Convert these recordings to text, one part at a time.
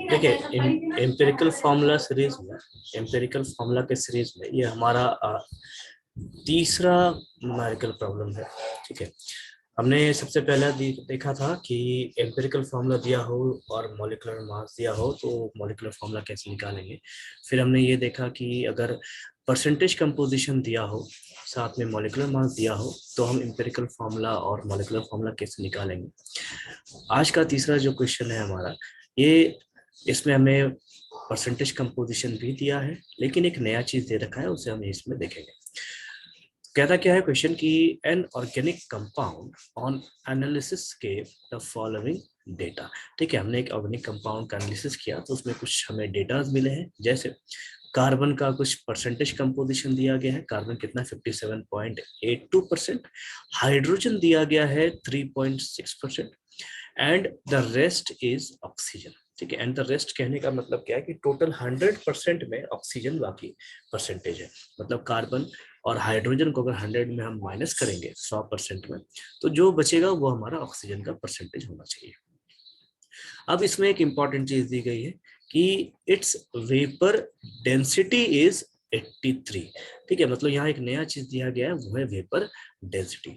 देखिए empirical formula series में, empirical formula के सीरीज में ये हमारा तीसरा न्यूमेरिकल प्रॉब्लम है। ठीक है, हमने सबसे पहले देखा था कि एम्पिरिकल फार्मूला दिया हो और मॉलिक्यूलर मास दिया हो तो मॉलिक्यूलर फार्मूला कैसे निकालेंगे। फिर हमने ये देखा कि अगर परसेंटेज कंपोजिशन दिया हो साथ में मॉलिक्यूलर मास दिया हो तो हम एम्पिरिकल फार्मूला और मॉलिक्यूलर फार्मूला कैसे निकालेंगे। आज का तीसरा जो क्वेश्चन है हमारा, ये इसमें हमें परसेंटेज कंपोजिशन भी दिया है लेकिन एक नया चीज दे रखा है, उसे हम इसमें देखेंगे। कहता क्या है क्वेश्चन कि an organic compound on analysis के द फॉलोइंग डेटा। ठीक है, हमने एक ऑर्गेनिक कंपाउंड का एनालिसिस किया तो उसमें कुछ हमें डेटा मिले हैं। जैसे कार्बन का कुछ परसेंटेज कंपोजिशन दिया गया है, कार्बन कितना 57.82%, हाइड्रोजन दिया गया है 3.6% and the rest is oxygen. ठीक है, एंड द रेस्ट कहने का मतलब क्या है कि टोटल 100% में ऑक्सीजन बाकी परसेंटेज है। मतलब कार्बन और हाइड्रोजन को अगर 100 में हम माइनस करेंगे 100% में, तो जो बचेगा वो हमारा ऑक्सीजन का परसेंटेज होना चाहिए। अब इसमें एक इंपॉर्टेंट चीज दी गई है कि इट्स वेपर डेंसिटी इज 83। ठीक है, मतलब यहाँ एक नया चीज दिया गया है, वो है वेपर डेंसिटी।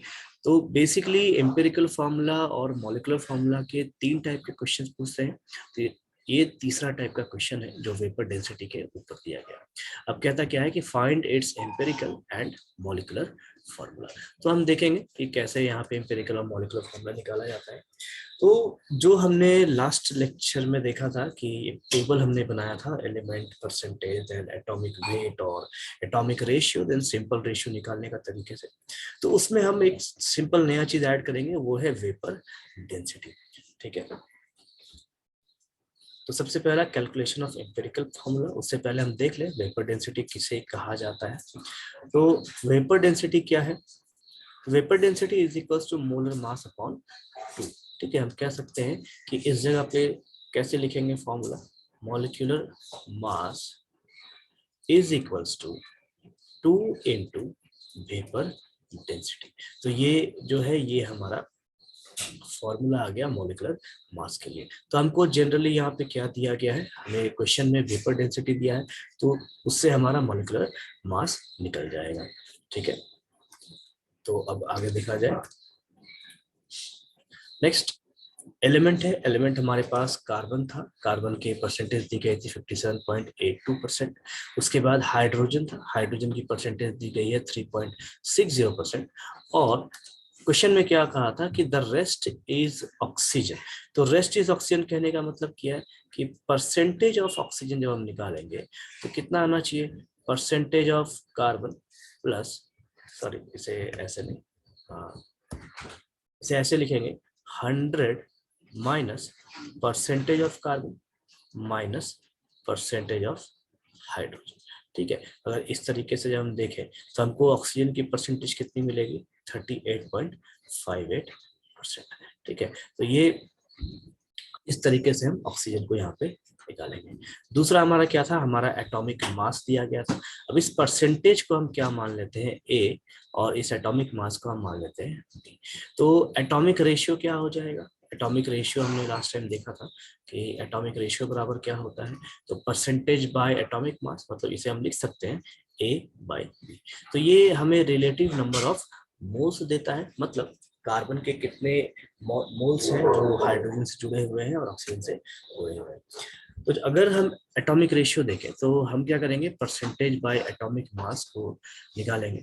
तो बेसिकली एम्पिरिकल फार्मूला और मॉलिक्यूलर फार्मूला के 3 टाइप के क्वेश्चंस पूछते हैं, तो ये तीसरा टाइप का क्वेश्चन है जो वेपर डेंसिटी के ऊपर दिया गया। अब कहता क्या है कि find its empirical and molecular formula. तो हम देखेंगे कि कैसे यहाँ पे एम्पिरिकल और मॉलिक्यूलर फार्मूला निकाला जाता है। तो जो हमने लास्ट लेक्चर में देखा था कि टेबल हमने बनाया था, element percentage, then atomic weight और atomic ratio, then simple ratio निकालने का तरीके से, तो उसमें हम एक सिंपल नया चीज ऐड करेंगे, वो है वेपर डेंसिटी। ठीक है, तो सबसे पहला कैलकुलेशन ऑफ एम्पिरिकल फार्मूला, उससे पहले हम देख लें वेपर डेंसिटी किसे कहा जाता है। तो वेपर डेंसिटी क्या है? Vapour density is equals to molar mass upon 2। ठीक है, हम कह सकते हैं कि इस जगह पे कैसे लिखेंगे formula, molecular mass is equals to 2 into vapour density. तो ये जो है ये हमारा फॉर्मूला आ गया मॉलिक्यूलर मास के लिए। तो हमको जनरली यहाँ पे क्या दिया गया है, हमें क्वेश्चन में वेपर डेंसिटी दिया है तो उससे हमारा मॉलिक्यूलर मास निकल जाएगा। ठीक है, तो अब आगे देखा जाए। नेक्स्ट एलिमेंट है, एलिमेंट हमारे पास कार्बन था, कार्बन के परसेंटेज दी गई थी 57.82%। उसके बाद हाइड्रोजन था, हाइड्रोजन की परसेंटेज दी गई है 3.60%। और क्वेश्चन में क्या कहा था कि द रेस्ट इज ऑक्सीजन। तो रेस्ट इज ऑक्सीजन कहने का मतलब क्या है कि परसेंटेज ऑफ ऑक्सीजन जब हम निकालेंगे तो कितना आना चाहिए, percentage of carbon plus, sorry इसे ऐसे नहीं, इसे ऐसे लिखेंगे 100 minus percentage of carbon minus percentage of hydrogen. ठीक है, अगर इस तरीके से जब हम देखें तो हमको ऑक्सीजन की परसेंटेज कितनी मिलेगी, 38.58%। ठीक है, तो ये इस तरीके से हम ऑक्सीजन को यहाँ पे निकालेंगे। दूसरा हमारा क्या था, हमारा एटॉमिक मास दिया गया था। अब इस परसेंटेज को हम क्या मान लेते हैं, ए, और इस एटॉमिक मास को हम मान लेते हैं डी। तो एटॉमिक रेशियो क्या हो जाएगा, एटॉमिक रेशियो हमने लास्ट टाइम देखा था कि एटॉमिक रेशियो बराबर क्या होता है, तो परसेंटेज बाय एटॉमिक मास, मतलब इसे हम लिख सकते हैं ए बाय बी। तो ये हमें रिलेटिव नंबर ऑफ मोल्स देता है, मतलब कार्बन के कितने मोल्स हैं जो हाइड्रोजन से जुड़े हुए हैं और ऑक्सीजन से जुड़े हुए हैं। तो अगर हम एटॉमिक रेशियो देखें तो हम क्या करेंगे, परसेंटेज बाय एटॉमिक मास को निकालेंगे।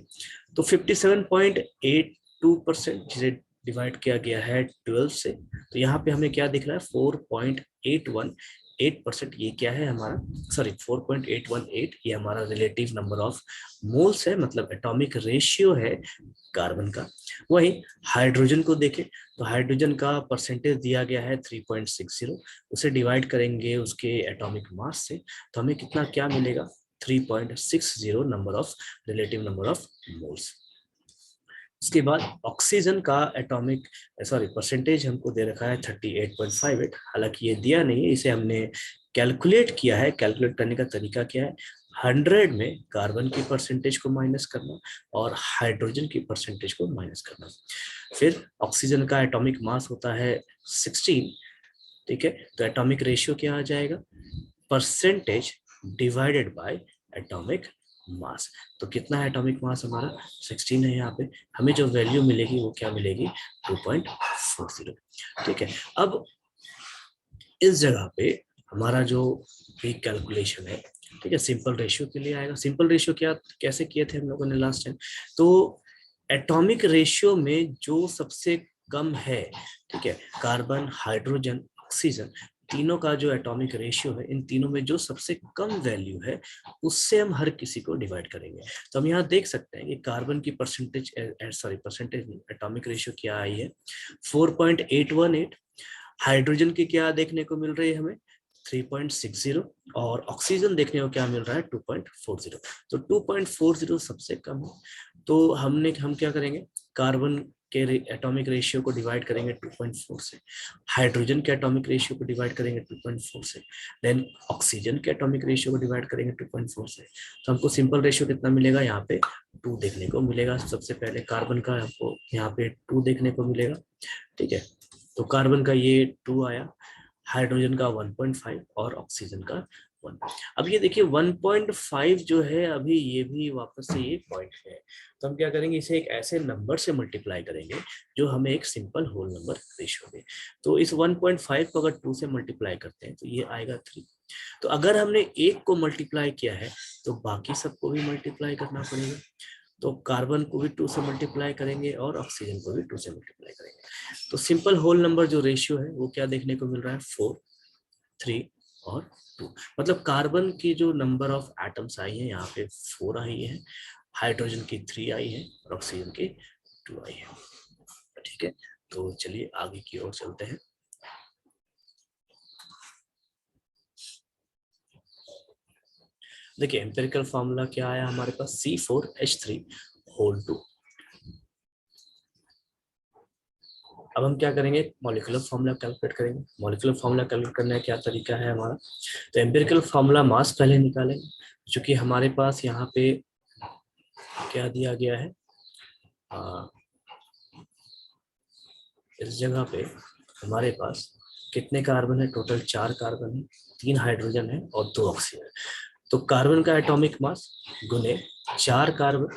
तो 57.82% जिसे डिवाइड किया गया है 12 से, तो यहाँ पे हमें क्या दिख रहा है 4.818%। ये क्या है हमारा, सॉरी 4.818, ये हमारा रिलेटिव नंबर ऑफ मोल्स है, मतलब एटॉमिक रेशियो है कार्बन का। वही हाइड्रोजन को देखें तो हाइड्रोजन का परसेंटेज दिया गया है 3.60, उसे डिवाइड करेंगे उसके एटॉमिक मास से तो हमें कितना क्या मिलेगा, 3.60 number of relative number of moles. उसके बाद ऑक्सीजन का एटॉमिक सॉरी परसेंटेज हमको दे रखा है 38.58। हालांकि ये दिया नहीं है, इसे हमने कैलकुलेट किया है। कैलकुलेट करने का तरीका क्या है, 100 में कार्बन की परसेंटेज को माइनस करना और हाइड्रोजन की परसेंटेज को माइनस करना। फिर ऑक्सीजन का एटॉमिक मास होता है 16, ठीक है, तो एटॉमिक रेशियो क्या आ जाएगा, percentage divided by atomic mass. तो कितना है एटॉमिक मास हमारा 16 है, यहाँ पे हमें जो वैल्यू मिलेगी वो क्या मिलेगी 2.40, ठीक है। अब इस जगह पे हमारा जो एक कैलकुलेशन है, ठीक है, सिंपल रेशियो के लिए आएगा। सिंपल रेशियो क्या कैसे किए थे हम लोगों ने लास्ट टाइम, तो एटॉमिक रेशियो में जो सबसे कम है, ठीक है, कार्बन, हाइड्रोजन, ऑक्सीजन, तीनों का जो एटॉमिक रेशियो है, इन तीनों में जो सबसे कम वैल्यू है उससे हम हर किसी को डिवाइड करेंगे। तो हम यहाँ देख सकते हैं कि कार्बन की परसेंटेज एटॉमिक रेशियो क्या आई है 4.818, हाइड्रोजन की क्या देखने को मिल रही है हमें 3.60, और ऑक्सीजन देखने को क्या मिल रहा है 2.40। तो 2.40 सबसे कम है, तो हम क्या करेंगे, कार्बन के एटॉमिक रेशियो को डिवाइड करेंगे 2.4 से, हाइड्रोजन के एटॉमिक रेशियो को डिवाइड करेंगे 2.4 से, देन ऑक्सीजन के एटॉमिक रेशियो को डिवाइड करेंगे 2.4 से। तो हमको सिंपल रेशियो कितना मिलेगा, यहाँ पे 2 देखने को मिलेगा। सबसे पहले कार्बन का हमको यहाँ पे 2 देखने को मिलेगा, ठीक है, तो कार्बन का ये 2 आया, हाइड्रोजन का 1.5 और ऑक्सीजन का 1। अब ये देखिए 1.5 जो है, अभी ये भी वापस से ये पॉइंट है, तो हम क्या करेंगे, इसे एक ऐसे नंबर से मल्टीप्लाई करेंगे जो हमें एक सिंपल होल नंबर रेशियो दे। तो इस 1.5 को अगर 2 से मल्टीप्लाई करते हैं तो ये आएगा 3। तो अगर हमने एक को मल्टीप्लाई किया है तो बाकी सबको भी मल्टीप्लाई करना पड़ेगा। तो कार्बन को भी 2 से मल्टीप्लाई करेंगे और ऑक्सीजन को भी 2 से मल्टीप्लाई करेंगे। तो सिंपल होल नंबर जो रेशियो है वो क्या देखने को मिल रहा है 4, 3 और 2। मतलब कार्बन की जो नंबर ऑफ एटम्स आई है यहाँ पे 4 आई है, हाइड्रोजन की 3 आई है और ऑक्सीजन की 2 आई है, ठीक है। तो चलिए आगे की ओर चलते हैं। देखिए एम्पिरिकल फॉर्मूला क्या आया हमारे पास C4H3 होल 2। अब हम क्या करेंगे, मॉलिक्यूलर फार्मूला कैलकुलेट करेंगे। मॉलिक्यूलर फार्मूला कैलकुलेट करने का क्या तरीका है हमारा, तो एम्पिरिकल फार्मूला मास पहले निकालेंगे, क्योंकि हमारे पास यहाँ पे क्या दिया गया है, इस जगह पे हमारे पास कितने कार्बन है, टोटल 4 कार्बन है, 3 हाइड्रोजन है और 2 ऑक्सीजन है। तो कार्बन का एटॉमिक मास गुने 4 कार्बन,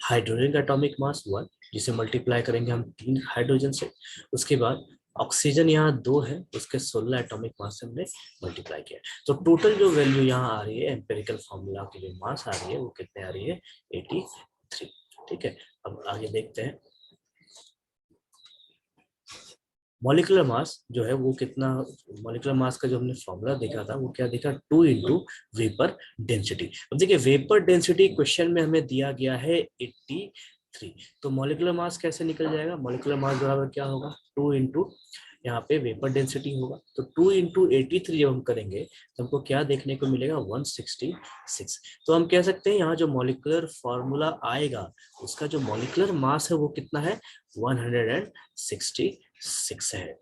हाइड्रोजन का एटॉमिक मास 1, जिसे मल्टीप्लाई करेंगे हम 3 हाइड्रोजन से, उसके बाद ऑक्सीजन यहाँ 2 है, उसके 16 एटॉमिक मास से हमने मल्टीप्लाई किया। तो टोटल जो वैल्यू यहाँ आ रही है एम्पिरिकल फॉर्मूला की जो मास आ रही है वो कितने आ रही है 83, ठीक है। अब आगे देखते हैं, मॉलिक्यूलर मास जो है वो कितना, मॉलिक्यूलर मास का जो हमने फॉर्मूला देखा था वो क्या देखा 2 इंटू वेपर डेंसिटी। अब देखिए वेपर डेंसिटी क्वेश्चन में हमें दिया गया है 83, तो मॉलिक्यूलर मास कैसे निकल जाएगा, मॉलिक्यूलर मास बराबर क्या होगा 2 इंटू यहाँ पे वेपर डेंसिटी होगा, तो 2 इंटू 83 जब हम करेंगे तो हमको क्या देखने को मिलेगा 166। तो हम कह सकते हैं यहाँ जो मॉलिक्यूलर फॉर्मूला आएगा उसका जो मॉलिक्यूलर मास है वो कितना है 166 है,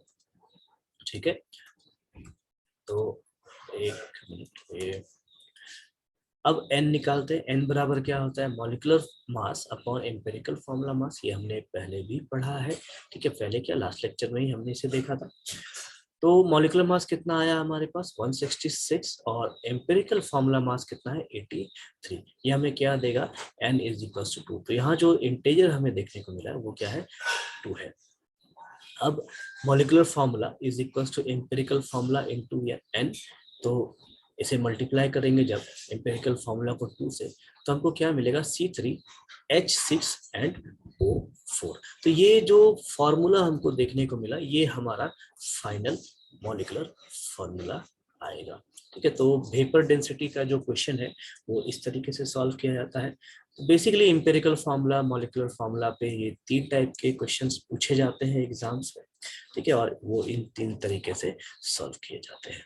ठीक है। तो एक मिनट, ये अब n निकालते हैं। n बराबर क्या होता है, molecular mass upon empirical formula mass, ये हमने पहले भी पढ़ा है, ठीक है, पहले क्या लास्ट लेक्चर में ही हमने इसे देखा था। तो मॉलिक्यूलर मास कितना आया हमारे पास 166 और एम्पिरिकल फॉर्मूला मास कितना है 83। ये हमें क्या देगा n इज इक्वल टू 2। तो यहाँ जो इंटीजर हमें देखने को मिला है वो क्या है 2 है। अब molecular formula is equal to empirical formula into n, तो इसे मल्टीप्लाई करेंगे जब एम्पिरिकल फार्मूला को 2 से, तो हमको क्या मिलेगा C3H6 एंड O4। तो ये जो फार्मूला हमको देखने को मिला ये हमारा फाइनल मॉलिक्यूलर फार्मूला आएगा, ठीक है। तो वेपर डेंसिटी का जो क्वेश्चन है वो इस तरीके से सॉल्व किया जाता है। Basically empirical formula, molecular formula पे ये 3 टाइप के क्वेश्चंस पूछे जाते हैं एग्जाम्स में, ठीक है, और वो इन 3 तरीके से सॉल्व किए जाते हैं।